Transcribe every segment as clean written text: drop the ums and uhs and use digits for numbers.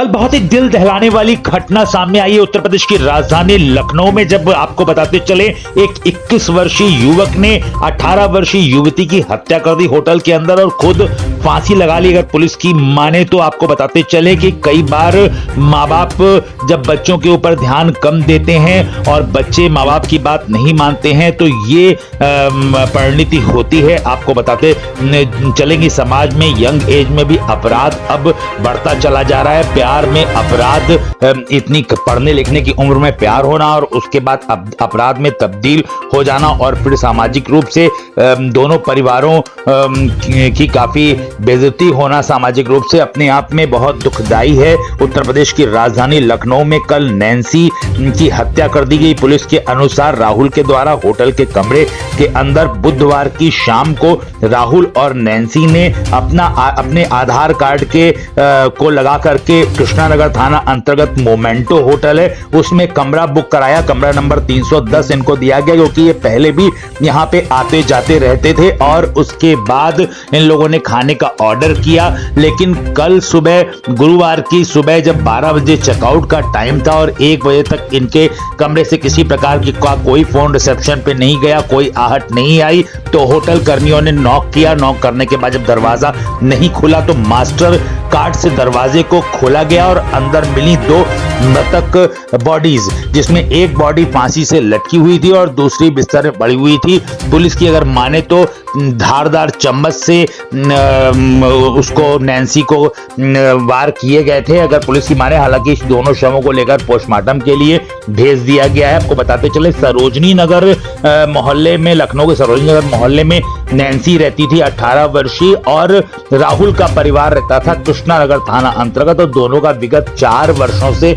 कल बहुत ही दिल दहलाने वाली घटना सामने आई है उत्तर प्रदेश की राजधानी लखनऊ में, जब आपको बताते चले एक 21 वर्षीय युवक ने 18 वर्षीय युवती की हत्या कर दी होटल के अंदर और खुद फांसी लगा ली। अगर पुलिस की माने तो आपको बताते चले कि कई बार माँ बाप जब बच्चों के ऊपर ध्यान कम देते हैं और बच्चे माँ बाप की बात नहीं मानते हैं तो ये परिणति होती है। आपको बताते चलेंगे समाज में यंग एज में भी अपराध अब बढ़ता चला जा रहा है। प्यार में अपराध, इतनी पढ़ने लिखने की उम्र में प्यार होना और उसके बाद अपराध में तब्दील हो जाना और फिर सामाजिक रूप से दोनों परिवारों की काफी बेइज्जती होना सामाजिक रूप से अपने आप में बहुत दुखदाई है। उत्तर प्रदेश की राजधानी लखनऊ में कल नैन्सी की हत्या कर दी गई। पुलिस के अनुसार राहुल के द्वारा होटल के कमरे के अंदर बुधवार की शाम को राहुल और नैन्सी ने अपने आधार कार्ड के को लगा करके कृष्णानगर थाना अंतर्गत मोमेंटो होटल है उसमें कमरा बुक कराया। कमरा नंबर 310 इनको दिया गया क्योंकि ये पहले भी यहाँ पे आते जाते रहते थे और उसके बाद इन लोगों ने खाने का ऑर्डर किया। लेकिन कल सुबह गुरुवार की सुबह जब 12 बजे चेकआउट का टाइम था और 1 बजे तक इनके कमरे से किसी प्रकार की कोई फोन रिसेप्शन पे नहीं गया, कोई आहट नहीं आई, तो होटल कर्मियों ने नॉक किया। नॉक करने के बाद जब दरवाजा नहीं खुला तो मास्टर कार्ड से दरवाजे को खोला गया और अंदर मिली 2 मृतक बॉडीज, जिसमें एक बॉडी फांसी से लटकी हुई थी और दूसरी बिस्तर में पड़ी हुई थी। पुलिस की अगर माने तो धारदार चम्मच से उसको नैन्सी को वार किए गए थे अगर पुलिस की माने। हालांकि दोनों शवों को लेकर पोस्टमार्टम के लिए भेज दिया गया है। आपको बताते चले सरोजनी नगर मोहल्ले में, लखनऊ के सरोजनी नगर मोहल्ले में नैन्सी रहती थी 18 वर्षीय और राहुल का परिवार रहता था कृष्णानगर थाना अंतर्गत और दोनों का विगत 4 वर्षों से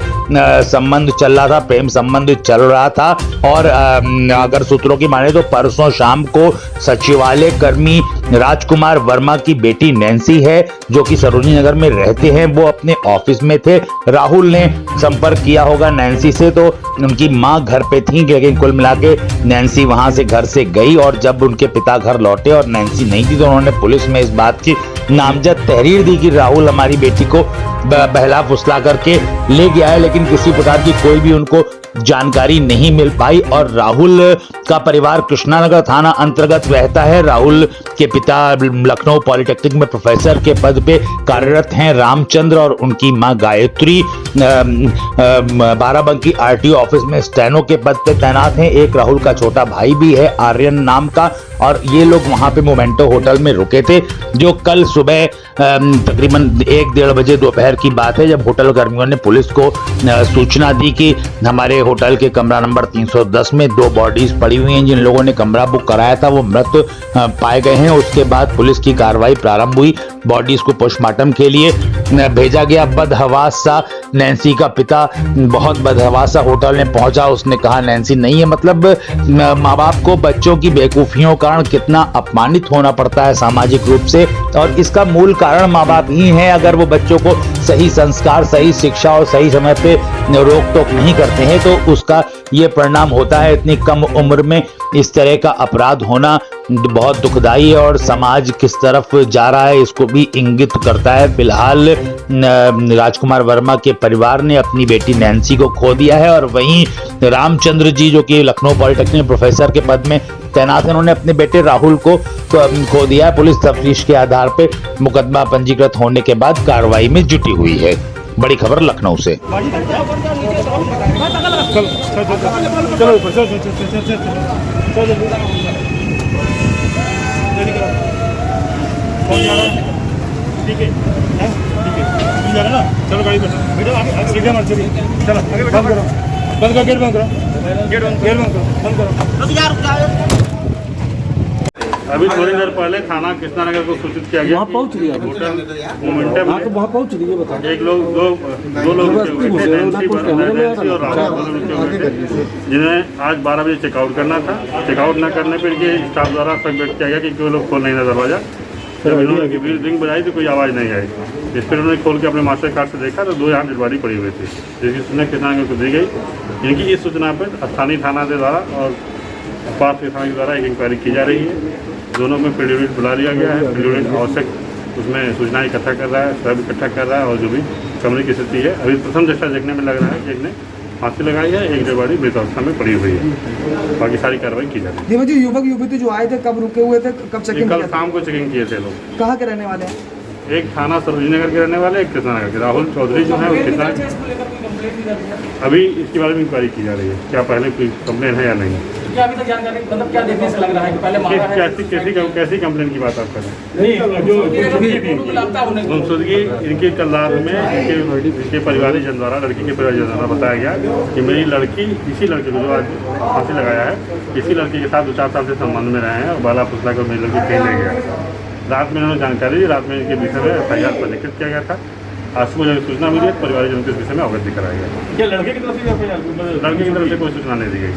संबंध चल रहा था, प्रेम संबंध चल रहा था। और अगर सूत्रों की माने तो परसों शाम को सचिवालय कर्मी राजकुमार वर्मा की बेटी नैन्सी है जो कि सरोजनी नगर में रहते हैं, वो अपने ऑफिस में थे। राहुल ने संपर्क किया होगा नैन्सी से तो उनकी मां घर पे थी, लेकिन कुल मिला के नैन्सी वहां से घर से गई और जब उनके पिता घर लौटे और नैन्सी नहीं थी तो उन्होंने पुलिस में इस बात की नामजद तहरीर दी कि राहुल हमारी बेटी को बहला फुसला करके ले गया है, लेकिन किसी प्रकार की कोई भी उनको जानकारी नहीं मिल पाई। और राहुल का परिवार कृष्णानगर थाना अंतर्गत रहता है। राहुल के पिता लखनऊ पॉलिटेक्निक में प्रोफेसर के पद पे कार्यरत हैं रामचंद्र और उनकी मां गायत्री बाराबंकी आरटीओ ऑफिस में स्टेनो के पद पे तैनात हैं। एक राहुल का छोटा भाई भी है आर्यन नाम का और ये लोग वहां पे मोमेंटो होटल में रुके थे, जो कल सुबह तकरीबन 1-1:30 बजे दोपहर की बात है जब होटल कर्मियों ने पुलिस को सूचना दी कि हमारे होटल के कमरा नंबर 310 में 2 बॉडीज पड़ी हुई हैं। जिन लोगों ने कमरा बुक कराया था वो मृत पाए गए हैं। उसके बाद पुलिस की कार्रवाई प्रारंभ हुई, बॉडीज को पोस्टमार्टम के लिए भेजा गया। बदहवास सा नैन्सी का पिता बहुत बदहवास सा होटल में पहुंचा, उसने कहा नैन्सी नहीं है। मतलब माँ बाप को बच्चों की बेवकूफियों के कारण कितना अपमानित होना पड़ता है सामाजिक रूप से, और इसका मूल कारण माँ बाप ही है। अगर वो बच्चों को सही संस्कार, सही शिक्षा और सही समय पे रोक टोक नहीं करते हैं तो उसका ये परिणाम होता है। इतनी कम उम्र में इस तरह का अपराध होना बहुत दुखदाई है और समाज किस तरफ जा रहा है इसको भी इंगित करता है। फिलहाल राजकुमार वर्मा के परिवार ने अपनी बेटी नैन्सी को खो दिया है और वहीं रामचंद्र जी जो कि लखनऊ पॉलिटेक्निक प्रोफेसर के पद में तैनात हैं, उन्होंने अपने बेटे राहुल को खो दिया है। पुलिस तफ्तीश के आधार पर मुकदमा पंजीकृत होने के बाद कार्रवाई में जुटी हुई है। बड़ी खबर लखनऊ से। ठीक है जा रहा ना, चलो गाड़ी बैठो सीधे मत चलिए, चलो आगे बंद करो, बंद करो, गेट बंद करो, गेट बंद करो। अभी थोड़ी देर पहले थाना कृष्णानगर को सूचित किया गया, वहाँ पहुँच रही है होटल मोमेंटम हाँ तो वहाँ पहुँच रही है। बताओ एक लोग दो लोग नैन्सी और राहुल जिन्हें आज 12 बजे चेकआउट करना था। चेकआउट न करने पर इनके स्टाफ द्वारा सस्पेक्ट किया गया कि कोई लोग खोल नहीं था दरवाजा। जब इन्होंने रिंग बजाई तो कोई आवाज़ नहीं आई। इस पर उन्होंने खोल के अपने मास्टर कार्ड से देखा तो 2 यहाँ डेड बॉडी पड़ी हुई थी, जिसकी सूचना कृष्णानगर को दी गई। इनकी इस सूचना पर स्थानीय थाना के द्वारा और पास के थाना के द्वारा एक इंक्वायरी की जा रही है। दोनों में फील्ड बुला लिया गया है। फील्ड आवश्यक उसमें सूचनाएं इकट्ठा कर रहा है, सब इकट्ठा कर रहा है और जो भी कमरे की स्थिति है। अभी प्रथम दृष्टा देखने में लग रहा है कि एक ने फांसी लगाई है, एक डेड बॉडी मृत अवस्था में पड़ी हुई है। बाकी सारी कार्रवाई की जा रही है। जी युवक युवती जो आए थे कब रुके हुए थे, कब ये चेकिंग कल किया था? शाम को चेकिंग किए थे लोग। कहाँ के रहने वाले हैं? एक थाना सरोजनी नगर के रहने वाले, एक कृष्णा नगर के। राहुल चौधरी जो है वो कृष्णा, अभी इसके बारे में इंक्वायरी की जा रही है, क्या पहले कोई कंप्लेन है या नहीं। क्या अभी तक जानकारी मतलब क्या देखने से लग रहा है कि पहले मारा है? कैसी कंप्लेन की बात आप कर रहे हैं? गुमशुदगी इनकी कल रात में इनके परिवारजन द्वारा, लड़की के परिवारजन द्वारा बताया गया कि मेरी लड़की इसी लड़के को जो आज फांसी लगाया है, इसी लड़के के साथ 2-4 साल से संबंध में रहे हैं और बाला फुसला कर मेरी लड़की कहीं ले गया। रात में उन्होंने जानकारी दी, रात में इनके विषय में FIR पंजीकृत किया गया था। आज सुबह जब सूचना मिली तो परिवारजनों के इस विषय में अवगत कराया गया। क्या लड़के की तरफ से लड़के की तरफ से कोई सूचना नहीं दी गई।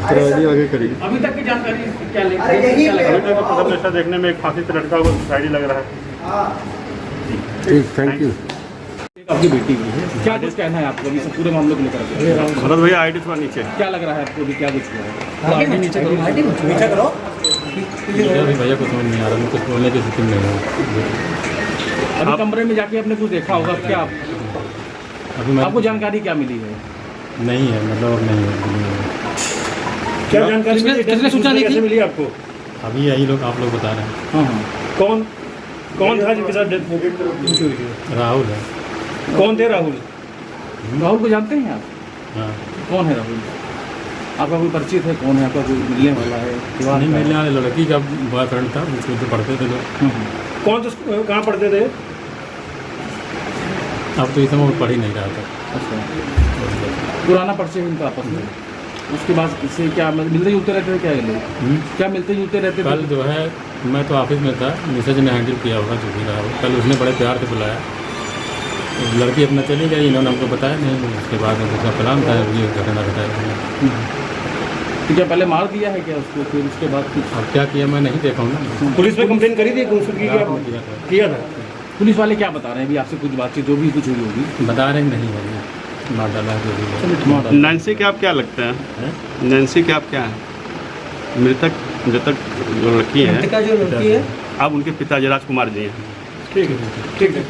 अभी तक की जानकारी क्या अभी तक तो प्रथम दृष्टा देखने में एक फांसी से लटका हुआ सुसाइडी लग रहा है। ठीक, थैंक यू। आपकी बेटी की है, क्या कुछ कहना है आपको अभी सब पूरे मामलों को लेकर? भरत भैया आईडी थोड़ा नीचे। क्या लग रहा है आपको अभी, क्या कुछ हुआ है? नीचे करो। अभी भैया को समझ नहीं आ रहा, मैं कुछ बोलने की स्थिति में नहीं हूँ। अभी कमरे में जाके आपने कुछ देखा होगा, क्या अभी मैं आपको जानकारी क्या मिली है? नहीं है, मतलब अब नहीं है। क्या जानकारी किसने सूचना दी थी? मिली आपको? अभी यही लोग आप लोग बता रहे हैं। हाँ हाँ। कौन था जिनके साथ डेथ हुई? राहुल है। कौन थे राहुल? राहुल को जानते हैं आप? हाँ, कौन है राहुल? आपका कोई परिचित है? कौन है आपका, कोई मिलने वाला है? नहीं, मिलने वाले लड़की का बॉयफ्रेंड था, उसको तो पढ़ते थे लोग। कौन तो कहाँ पढ़ते थे? अब तो इस समय वो पढ़ ही नहीं रहा था। अच्छा, पुराना परिचय है इनका आपस में? उसके बाद इससे क्या मिलते जुलते रहते थे क्या ये लोग? क्या मिलते जुलते रहते थे? कल जो है मैं तो ऑफिस में था, मिसेज ने हैंडल किया होगा जो भी रहा हो। कल उसने बड़े प्यार से बुलाया, तो लड़की अपना चली गई, इन्होंने हमको बताया नहीं। उसके बाद में दूसरा प्लान था, ये घटना घटाया। तो क्या पहले मार दिया है क्या उसको, फिर उसके बाद कुछ? अब क्या किया मैं नहीं देखा हूँ ना। पुलिस में कंप्लेन करी थी गुमशुदगी की? किया था। पुलिस वाले क्या बता रहे हैं अभी आपसे, कुछ बातचीत जो भी कुछ हुई होगी? बता रहे हैं नहीं है, मार डाला है जो भी है। नैन्सी के आप क्या लगते हैं? नैन्सी के आप क्या है? मृतक जो लड़की है, जो लड़की है आप उनके पिताजी राजकुमार जी हैं। ठीक है, ठीक है।